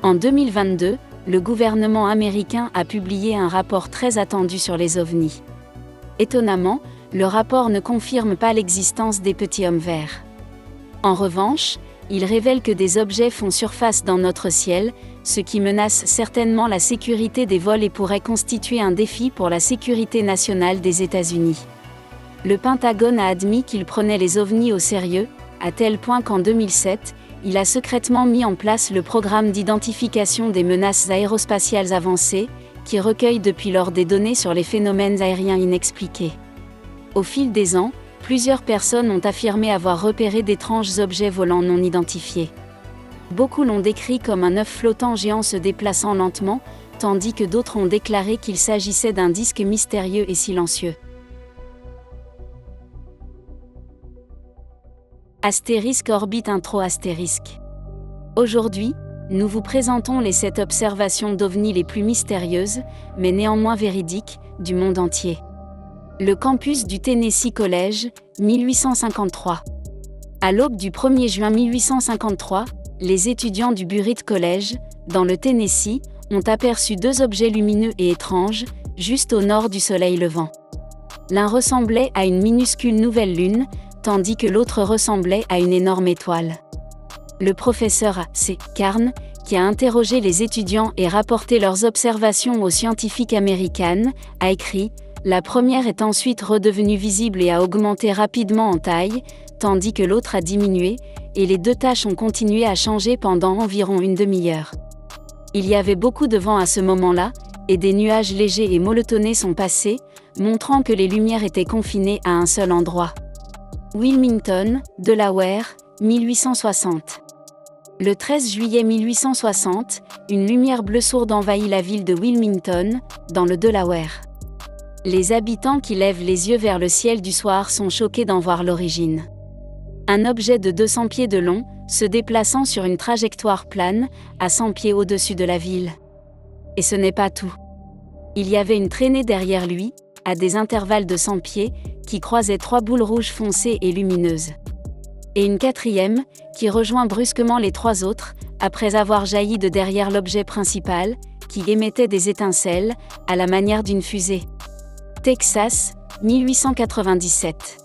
En 2022, le gouvernement américain a publié un rapport très attendu sur les ovnis. Étonnamment, le rapport ne confirme pas l'existence des petits hommes verts. En revanche, il révèle que des objets font surface dans notre ciel, ce qui menace certainement la sécurité des vols et pourrait constituer un défi pour la sécurité nationale des États-Unis. Le Pentagone a admis qu'il prenait les ovnis au sérieux, à tel point qu'en 2007, il a secrètement mis en place le programme d'identification des menaces aérospatiales avancées, qui recueille depuis lors des données sur les phénomènes aériens inexpliqués. Au fil des ans, plusieurs personnes ont affirmé avoir repéré d'étranges objets volants non identifiés. Beaucoup l'ont décrit comme un œuf flottant géant se déplaçant lentement, tandis que d'autres ont déclaré qu'il s'agissait d'un disque mystérieux et silencieux. Astérisque orbite intro astérisque. Aujourd'hui, nous vous présentons les 7 observations d'ovnis les plus mystérieuses, mais néanmoins véridiques, du monde entier. Le campus du Tennessee College, 1853. À l'aube du 1er juin 1853, les étudiants du Burritt College, dans le Tennessee, ont aperçu 2 objets lumineux et étranges, juste au nord du soleil levant. L'un ressemblait à une minuscule nouvelle lune, tandis que l'autre ressemblait à une énorme étoile. Le professeur A.C. Carn, qui a interrogé les étudiants et rapporté leurs observations aux scientifiques américaines, a écrit « La première est ensuite redevenue visible et a augmenté rapidement en taille, tandis que l'autre a diminué, et les 2 taches ont continué à changer pendant environ une demi-heure. Il y avait beaucoup de vent à ce moment-là, et des nuages légers et molletonnés sont passés, montrant que les lumières étaient confinées à un seul endroit. » Wilmington, Delaware, 1860. Le 13 juillet 1860, une lumière bleue sourde envahit la ville de Wilmington, dans le Delaware. Les habitants qui lèvent les yeux vers le ciel du soir sont choqués d'en voir l'origine. Un objet de 200 pieds de long, se déplaçant sur une trajectoire plane, à 100 pieds au-dessus de la ville. Et ce n'est pas tout. Il y avait une traînée derrière lui, à des intervalles de 100 pieds, qui croisait 3 boules rouges foncées et lumineuses. Et une 4e, qui rejoint brusquement les 3 autres, après avoir jailli de derrière l'objet principal, qui émettait des étincelles, à la manière d'une fusée. Texas, 1897.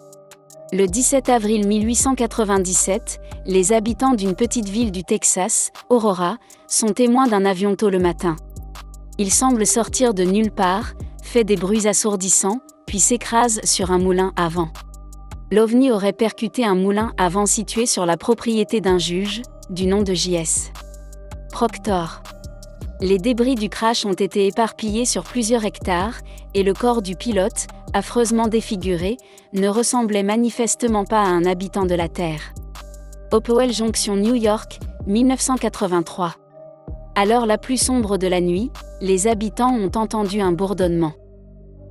Le 17 avril 1897, les habitants d'une petite ville du Texas, Aurora, sont témoins d'un avion tôt le matin. Il semble sortir de nulle part, fait des bruits assourdissants, puis s'écrase sur un moulin à vent. L'OVNI aurait percuté un moulin à vent situé sur la propriété d'un juge, du nom de J.S. Proctor. Les débris du crash ont été éparpillés sur plusieurs hectares, et le corps du pilote, affreusement défiguré, ne ressemblait manifestement pas à un habitant de la Terre. Hopewell Junction, New York, 1983. À l'heure la plus sombre de la nuit, les habitants ont entendu un bourdonnement.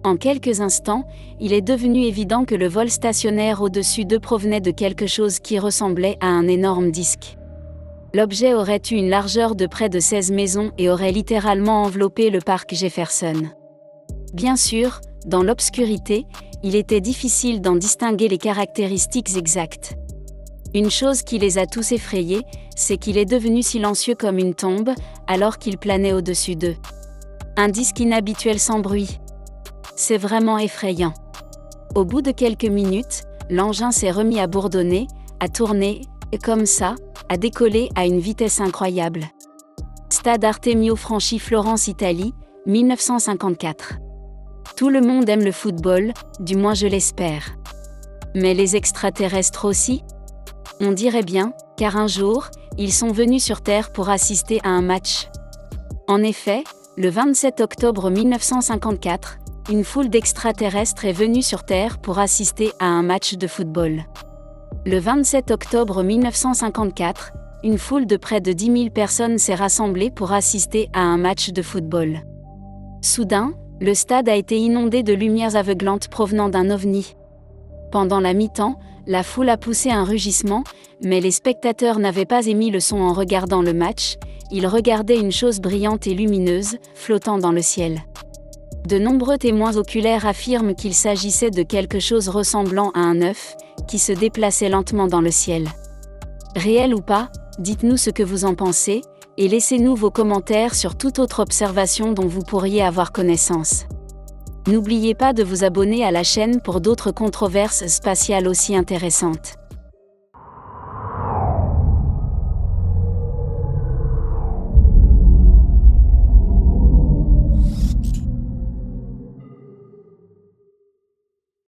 En quelques instants, il est devenu évident que le vol stationnaire au-dessus d'eux provenait de quelque chose qui ressemblait à un énorme disque. L'objet aurait eu une largeur de près de 16 maisons et aurait littéralement enveloppé le parc Jefferson. Bien sûr, dans l'obscurité, il était difficile d'en distinguer les caractéristiques exactes. Une chose qui les a tous effrayés, c'est qu'il est devenu silencieux comme une tombe, alors qu'il planait au-dessus d'eux. Un disque inhabituel sans bruit. C'est vraiment effrayant. Au bout de quelques minutes, l'engin s'est remis à bourdonner, à tourner, et comme ça, à décoller à une vitesse incroyable. Stade Artemio Franchi, Florence, Italie, 1954. Tout le monde aime le football, du moins je l'espère. Mais les extraterrestres aussi ? On dirait bien, car un jour, ils sont venus sur Terre pour assister à un match. En effet, le 27 octobre 1954, une foule d'extraterrestres est venue sur Terre pour assister à un match de football. Le 27 octobre 1954, une foule de près de 10 000 personnes s'est rassemblée pour assister à un match de football. Soudain, le stade a été inondé de lumières aveuglantes provenant d'un ovni. Pendant la mi-temps, la foule a poussé un rugissement, mais les spectateurs n'avaient pas émis le son en regardant le match, ils regardaient une chose brillante et lumineuse, flottant dans le ciel. De nombreux témoins oculaires affirment qu'il s'agissait de quelque chose ressemblant à un œuf, qui se déplaçait lentement dans le ciel. Réel ou pas, dites-nous ce que vous en pensez, et laissez-nous vos commentaires sur toute autre observation dont vous pourriez avoir connaissance. N'oubliez pas de vous abonner à la chaîne pour d'autres controverses spatiales aussi intéressantes.